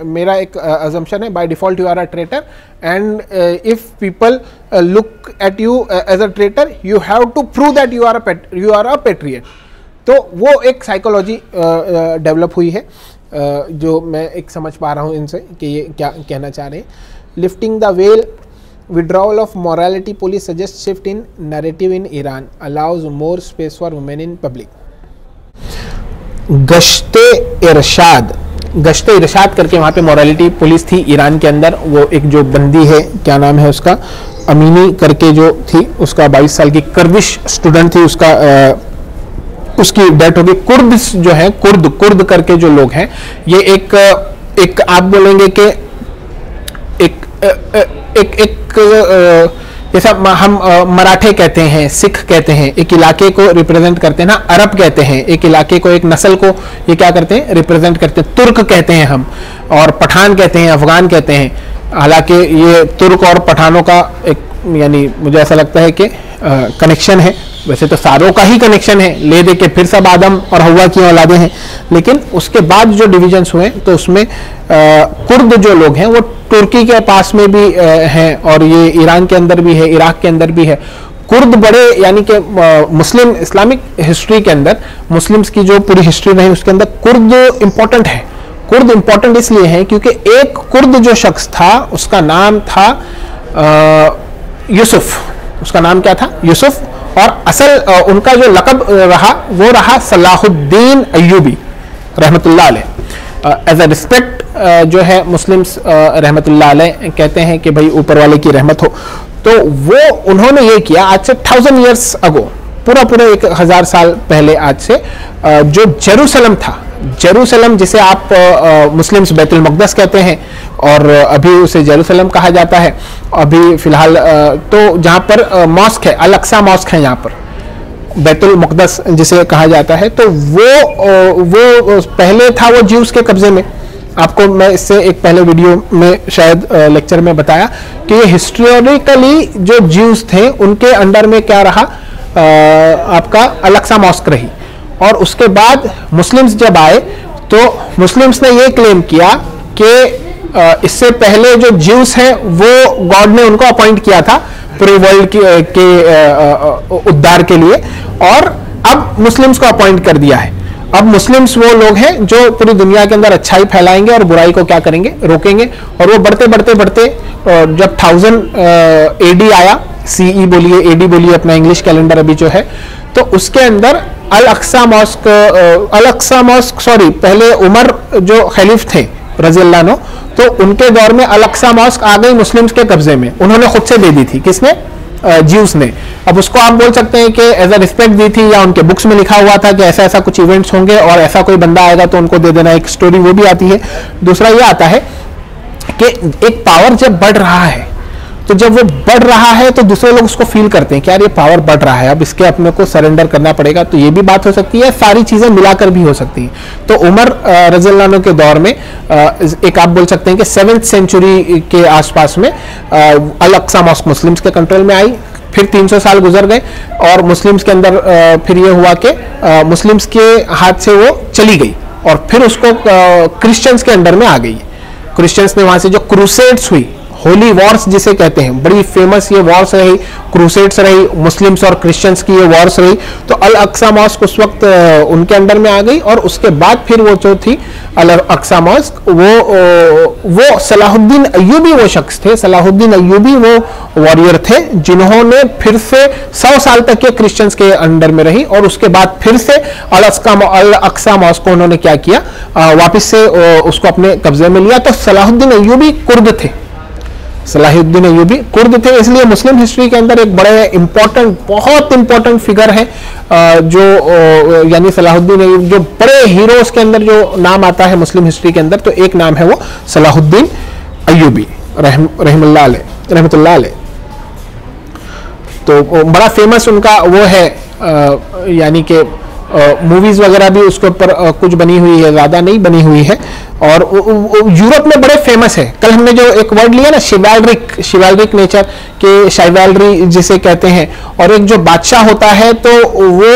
मेरा एक अजम्पशन है, by default you are a traitor and if people look at you as a traitor you have to prove that you are a patriot. तो वो एक psychology develop हुई है जो मैं एक समझ पा रहा हूँ इनसे कि ये क्या कहना चाह रहे हैं। Lifting the well, withdrawal of morality police suggests shift in narrative in Iran, allows more space for women in public. गश्ते इरशाद करके वहाँ पे मोरालिटी पुलिस थी ईरान के अंदर। वो एक जो बंदी है, क्या नाम है उसका, अमीनी करके जो थी, उसका 22 साल की कर्दिश स्टूडेंट थी, उसकी डेथ हो गई। कुर्द जो है, कुर्द करके जो लोग हैं, ये एक आप बोलेंगे कि एक जैसा हम मराठे कहते हैं, सिख कहते हैं, एक इलाके को रिप्रेजेंट करते हैं ना, अरब कहते हैं एक इलाके को, एक नस्ल को ये क्या करते हैं, रिप्रेजेंट करते हैं। तुर्क कहते हैं हम, और पठान कहते हैं, अफगान कहते हैं। हालांकि ये तुर्क और पठानों का एक यानी मुझे ऐसा लगता है कि कनेक्शन है, वैसे तो सारों का ही कनेक्शन है, ले दे के फिर सब आदम और हवा की औलादे हैं, लेकिन उसके बाद जो डिविजन्स हुए तो उसमें कुर्द जो लोग हैं वो तुर्की के पास में भी हैं और ये ईरान के अंदर भी है, इराक के अंदर भी है। कुर्द बड़े यानी कि मुस्लिम इस्लामिक हिस्ट्री के अंदर, मुस्लिम्स की जो पूरी हिस्ट्री रही उसके अंदर कुर्द इंपॉर्टेंट है। कुर्द इंपॉर्टेंट इसलिए है क्योंकि एक कुर्द जो शख्स था उसका नाम था यूसुफ, उसका नाम क्या था, यूसुफ, और असल उनका जो लक़ब रहा वो रहा सलाहुद्दीन अय्यूबी रहमतुल्लाह अलैह। एज अ रिस्पेक्ट जो है मुस्लिम्स रहमतुल्लाह अलैह कहते हैं कि भाई ऊपर वाले की रहमत हो। तो वो उन्होंने ये किया आज से 1000 years अगो, पूरा 1000 साल पहले आज से, जो जेरूसलम था, जेरूसलम जिसे आप मुस्लिम्स बैतुल मक़दस कहते हैं और अभी उसे जेरूसलम कहा जाता है अभी फिलहाल, तो जहाँ पर मॉस्क है, अल अक्सा मॉस्क है, यहाँ पर बैतुल मक़दस जिसे कहा जाता है, तो वो पहले था वो ज्यूस के कब्जे में। आपको मैं इससे एक पहले वीडियो में शायद लेक्चर में बताया कि ये हिस्टोरिकली जो ज्यूस थे उनके अंडर में क्या रहा, आपका अल अक्सा मॉस्क रही। और उसके बाद मुस्लिम्स जब आए तो मुस्लिम्स ने ये क्लेम किया कि इससे पहले जो ज्यूस हैं वो गॉड ने उनको अपॉइंट किया था पूरे वर्ल्ड के उद्धार के लिए, और अब मुस्लिम्स को अपॉइंट कर दिया है। अब मुस्लिम्स वो लोग हैं जो पूरी दुनिया के अंदर अच्छाई फैलाएंगे और बुराई को क्या करेंगे, रोकेंगे। और वो बढ़ते जब 1000 AD आया, CE बोलिए, AD बोलिए, अपना इंग्लिश कैलेंडर अभी जो है, तो उसके अंदर अल अक्सा मॉस्क सॉरी, पहले उमर जो खलीफ थे रज़ी अल्लाह अन्हु, तो उनके दौर में अल अक्सा मॉस्क आ गई मुस्लिम्स के कब्जे में, उन्होंने खुद से दे दी थी। किसने? ज्यूस ने। अब उसको आप बोल सकते हैं कि एज अ रिस्पेक्ट दी थी, या उनके बुक्स में लिखा हुआ था कि ऐसा ऐसा कुछ इवेंट्स होंगे और ऐसा कोई बंदा आएगा तो उनको दे देना, एक स्टोरी वो भी आती है। दूसरा ये आता है कि एक पावर जब बढ़ रहा है, तो जब वो बढ़ रहा है तो दूसरे लोग उसको फील करते हैं कि यार ये पावर बढ़ रहा है, अब इसके अपने को सरेंडर करना पड़ेगा। तो ये भी बात हो सकती है, सारी चीजें मिलाकर भी हो सकती हैं। तो उमर रज़ियल्लाहु अन्हु के दौर में एक आप बोल सकते हैं कि 7th सेंचुरी के आसपास में अल अक्सा मॉस्क मुस्लिम्स के कंट्रोल में आई। फिर 300 साल गुजर गए और मुस्लिम्स के अंदर फिर ये हुआ कि मुस्लिम्स के हाथ से वो चली गई और फिर उसको क्रिश्चियंस के अंडर में आ गई। क्रिश्चियंस ने वहां से जो क्रूसेड्स हुई, होली वॉर्स जिसे कहते हैं, बड़ी फेमस ये वॉर्स रही, क्रूसेड्स रही, मुस्लिम्स और क्रिश्चियंस की ये वॉर्स रही। तो अल अक्सा मॉस्क उस वक्त उनके अंडर में आ गई और उसके बाद फिर वो जो थी अल अक्सा मॉस्क, वो सलाहुद्दीन अय्यूबी वो शख्स थे, सलाहुद्दीन अय्यूबी वो वॉरियर थे जिन्होंने फिर से 100 साल तक के क्रिश्चियंस के अंडर में रही और उसके बाद फिर से अल अक्सा मॉस्क को उन्होंने क्या किया, वापस से उसको अपने कब्जे में लिया। तो सलाहुद्दीन अय्यूबी कुर्द थे, सलाहुद्दीन अय्यूबी कुर्द थे, इसलिए मुस्लिम हिस्ट्री के अंदर एक बड़े इंपॉर्टेंट, बहुत इंपॉर्टेंट फिगर है जो यानी सलाहुद्दीन अय्यूबी, जो बड़े हीरोज के अंदर जो नाम आता है मुस्लिम हिस्ट्री के अंदर, तो एक नाम है वो सलाहुद्दीन अय्यूबी रहमतुल्लाह अलैह। तो बड़ा फेमस उनका वो है, यानी कि मूवीज वगैरह भी उसके ऊपर कुछ बनी हुई है, ज्यादा नहीं बनी हुई है, और यूरोप में बड़े फेमस है। कल हमने जो एक वर्ड लिया ना, शिवालरिक नेचर के, शाइवालरी जिसे कहते हैं, और एक जो बादशाह होता है, तो वो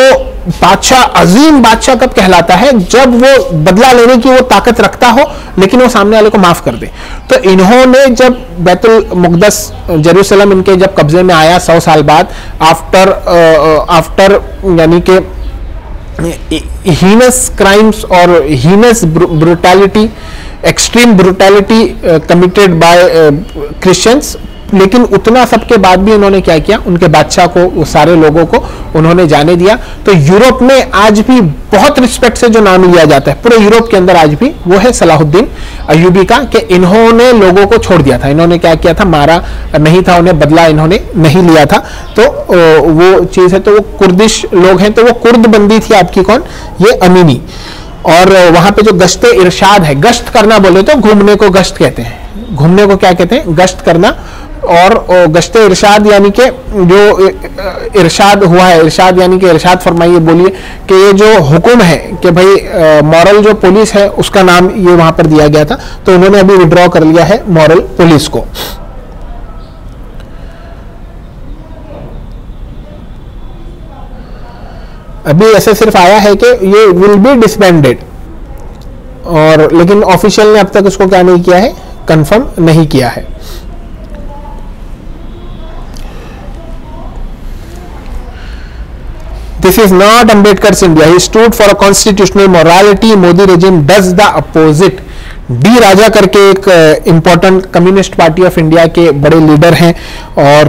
बादशाह, अजीम बादशाह कब कहलाता है, जब वो बदला लेने की वो ताकत रखता हो लेकिन वो सामने वाले को माफ कर दे। तो इन्होंने जब बैतुल मुक़द्दस जेरूसलम इनके जब कब्जे में आया 100 साल बाद, आफ्टर यानी कि हीनस क्राइम्स और heinous brutality, extreme brutality committed by Christians, लेकिन उतना सबके बाद भी उन्होंने क्या किया, उनके बादशाह को, वो सारे लोगों को उन्होंने जाने दिया। तो यूरोप में आज भी बहुत रिस्पेक्ट से जो नाम लिया जाता है पूरे यूरोप के अंदर आज भी, वो है सलाहुद्दीन अय्यूबी का, कि इन्होंने लोगों को छोड़ दिया था। इन्होंने क्या किया था, मारा नहीं था उन्हें, बदला इन्होंने नहीं लिया था। तो वो चीज है। तो वो कुर्दिश लोग हैं, तो वो कुर्द बंदी थी आपकी, कौन, ये अमीनी। और वहां पे जो गश्ते इरशाद है, गश्त करना बोले तो घूमने को गश्त कहते हैं, घूमने को क्या कहते हैं, गश्त करना। और गश्ते इरशाद यानी कि जो इरशाद हुआ है, इरशाद यानी कि इरशाद फरमाइए, बोलिए कि ये जो हुक्म है कि भाई मॉरल जो पुलिस है उसका नाम ये वहां पर दिया गया था, तो उन्होंने अभी विड्रॉ कर लिया है मॉरल पुलिस को। अभी ऐसे सिर्फ आया है कि ये विल बी डिसबैंडेड, और लेकिन ऑफिशियल ने अब तक उसको क्या नहीं किया है, कंफर्म नहीं किया है। This is not Ambedkar's India. He stood for a constitutional morality. Modi regime does the opposite. D Raja करके एक important Communist Party of India के बड़े लीडर हैं और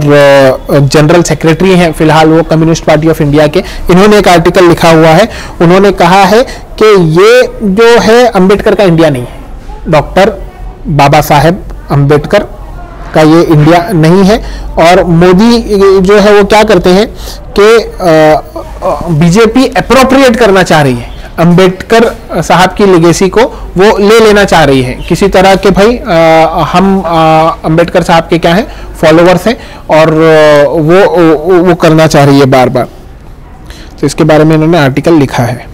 जनरल सेक्रेटरी हैं फिलहाल वो कम्युनिस्ट पार्टी ऑफ इंडिया के। इन्होंने एक आर्टिकल लिखा हुआ है, उन्होंने कहा है कि ये जो है अंबेडकर का इंडिया नहीं है, डॉक्टर बाबा साहेब अंबेडकर का ये इंडिया नहीं है। और मोदी जो है वो क्या करते हैं कि बीजेपी अप्रोप्रिएट करना चाह रही है, अंबेडकर साहब की लेगेसी को वो ले लेना चाह रही है किसी तरह के, भाई हम अंबेडकर साहब के क्या हैं, फॉलोअर्स हैं, और वो करना चाह रही है बार बार। तो इसके बारे में इन्होंने आर्टिकल लिखा है।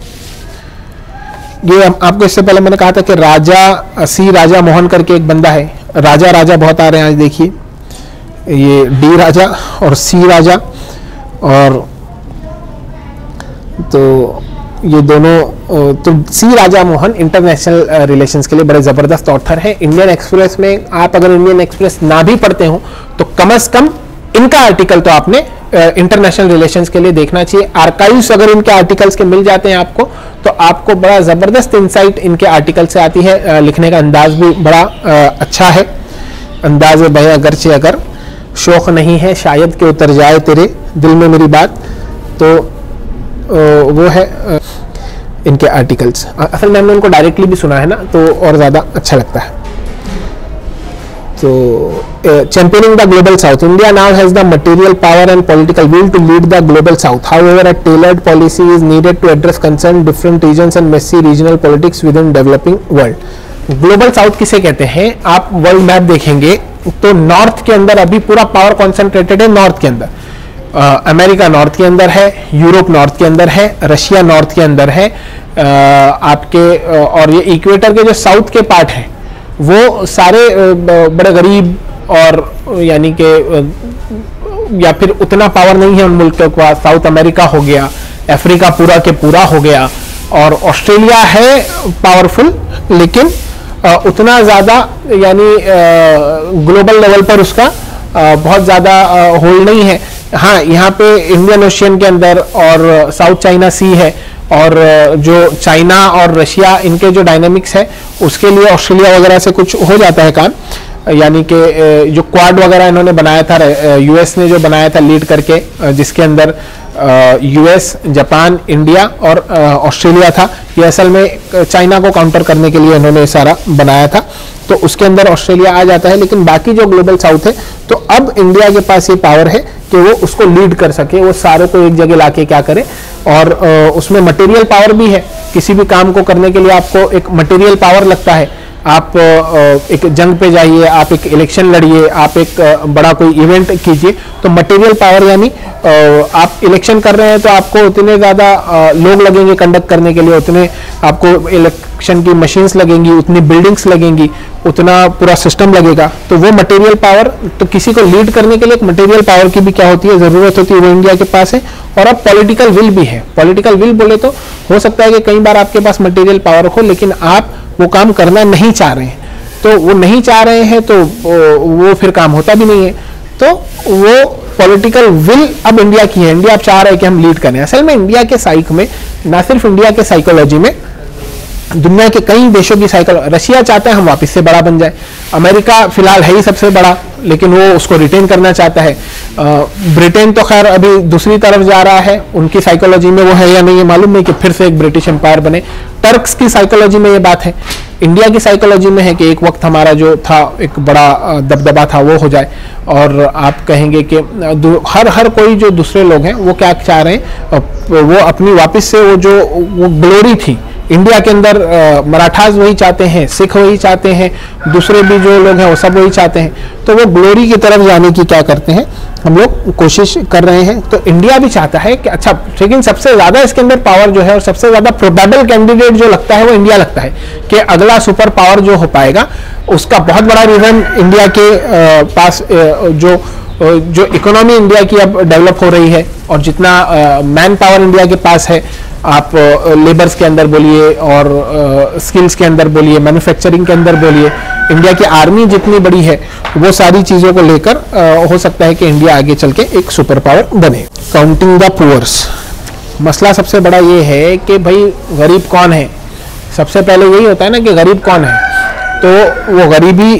ये आपको इससे पहले मैंने कहा था कि राजा मोहन करके एक बंदा है, राजा बहुत आ रहे हैं आज, देखिए ये डी राजा और सी राजा, और तो ये दोनों, तो सी राजा मोहन इंटरनेशनल रिलेशंस के लिए बड़े ज़बरदस्त ऑथर हैं। इंडियन एक्सप्रेस में आप अगर इंडियन एक्सप्रेस ना भी पढ़ते हो तो कम से कम इनका आर्टिकल तो आपने इंटरनेशनल रिलेशंस के लिए देखना चाहिए। आर्काइव्स अगर इनके आर्टिकल्स के मिल जाते हैं आपको, तो आपको बड़ा ज़बरदस्त इंसाइट इनके आर्टिकल से आती है। लिखने का अंदाज भी बड़ा अच्छा है, अंदाज बयां अगरचे अगर शौक नहीं है शायद कि उतर जाए तेरे दिल में मेरी बात, तो वो है इनके आर्टिकल्स। असल में हमने उनको डायरेक्टली भी सुना है ना, तो और ज़्यादा अच्छा लगता है। तो championing the global south. India now has the material power and political will to lead the global south. However, a tailored policy is needed to address concern different regions and messy regional politics within developing world. Global south किसे कहते हैं? आप world map देखेंगे तो north के अंदर अभी पूरा पावर कॉन्सेंट्रेटेड है नॉर्थ के अंदर. अमेरिका नॉर्थ के अंदर है, यूरोप नॉर्थ के अंदर है, रशिया नॉर्थ के अंदर है, आपके और ये इक्वेटर के जो साउथ के पार्ट हैं वो सारे बड़े गरीब और यानी कि या फिर उतना पावर नहीं है उन मुल्कों के पास. साउथ अमेरिका हो गया, अफ्रीका पूरा के पूरा हो गया, और ऑस्ट्रेलिया है पावरफुल लेकिन उतना ज़्यादा यानी ग्लोबल लेवल पर उसका बहुत ज़्यादा होल्ड नहीं है. हाँ, यहाँ पे इंडियन ओशियन के अंदर और साउथ चाइना सी है, और जो चाइना और रशिया इनके जो डायनेमिक्स है उसके लिए ऑस्ट्रेलिया वगैरह से कुछ हो जाता है काम. यानी कि जो क्वाड वगैरह इन्होंने बनाया था, यूएस ने जो बनाया था लीड करके, जिसके अंदर यूएस, जापान, इंडिया और ऑस्ट्रेलिया था. ये असल में चाइना को काउंटर करने के लिए इन्होंने सारा बनाया था, तो उसके अंदर ऑस्ट्रेलिया आ जाता है. लेकिन बाकी जो ग्लोबल साउथ है, तो अब इंडिया के पास ये पावर है कि वो उसको लीड कर सके, वो सारों को एक जगह लाके क्या करे. और उसमें मटेरियल पावर भी है. किसी भी काम को करने के लिए आपको एक मटेरियल पावर लगता है. आप एक जंग पे जाइए, आप एक इलेक्शन लड़िए, आप एक बड़ा कोई इवेंट कीजिए, तो मटेरियल पावर यानी आप इलेक्शन कर रहे हैं तो आपको उतने ज़्यादा लोग लगेंगे कंडक्ट करने के लिए, उतने आपको इलेक्शन की मशीन्स लगेंगी, उतनी बिल्डिंग्स लगेंगी, उतना पूरा सिस्टम लगेगा. तो वो मटेरियल पावर, तो किसी को लीड करने के लिए एक मटेरियल पावर की भी क्या होती है, ज़रूरत होती है, वो इंडिया के पास है. और अब पॉलिटिकल विल भी है. पॉलिटिकल विल बोले तो हो सकता है कि कई बार आपके पास मटेरियल पावर हो लेकिन आप वो काम करना नहीं चाह रहे हैं. तो वो नहीं चाह रहे हैं तो वो फिर काम होता भी नहीं है. तो वो पॉलिटिकल विल अब इंडिया की है. इंडिया अब चाह रहा है कि हम लीड करें. असल में इंडिया के साइक में, ना सिर्फ इंडिया के साइकोलॉजी में, दुनिया के कई देशों की साइकोलॉजी, रशिया चाहता है हम वापस से बड़ा बन जाए. अमेरिका फिलहाल है ही सबसे बड़ा लेकिन वो उसको रिटेन करना चाहता है. ब्रिटेन तो खैर अभी दूसरी तरफ जा रहा है. उनकी साइकोलॉजी में वो है या नहीं ये मालूम नहीं कि फिर से एक ब्रिटिश एम्पायर बने. टर्क्स की साइकोलॉजी में ये बात है. इंडिया की साइकोलॉजी में है कि एक वक्त हमारा जो था एक बड़ा दबदबा था वो हो जाए. और आप कहेंगे कि हर कोई जो दूसरे लोग हैं वो क्या चाह रहे हैं, वो अपनी वापस से वो ग्लोरी थी इंडिया के अंदर. मराठास वही चाहते हैं, सिख वही चाहते हैं, दूसरे भी जो लोग हैं वो सब वही चाहते हैं. तो वो ग्लोरी की तरफ जाने की क्या करते हैं हम लोग कोशिश कर रहे हैं. तो इंडिया भी चाहता है कि अच्छा, लेकिन सबसे ज्यादा इसके अंदर पावर जो है और सबसे ज्यादा प्रोबेबल कैंडिडेट जो लगता है वो इंडिया लगता है कि अगला सुपर पावर जो हो पाएगा. उसका बहुत बड़ा रीजन इंडिया के पास जो इकोनॉमी इंडिया की अब डेवलप हो रही है और जितना मैन पावर इंडिया के पास है, आप लेबर्स के अंदर बोलिए और स्किल्स के अंदर बोलिए, मैन्युफैक्चरिंग के अंदर बोलिए, इंडिया की आर्मी जितनी बड़ी है, वो सारी चीज़ों को लेकर हो सकता है कि इंडिया आगे चल के एक सुपर पावर बने. काउंटिंग द पुअर्स, मसला सबसे बड़ा ये है कि भाई गरीब कौन है. सबसे पहले यही होता है ना कि गरीब कौन है. तो वो गरीबी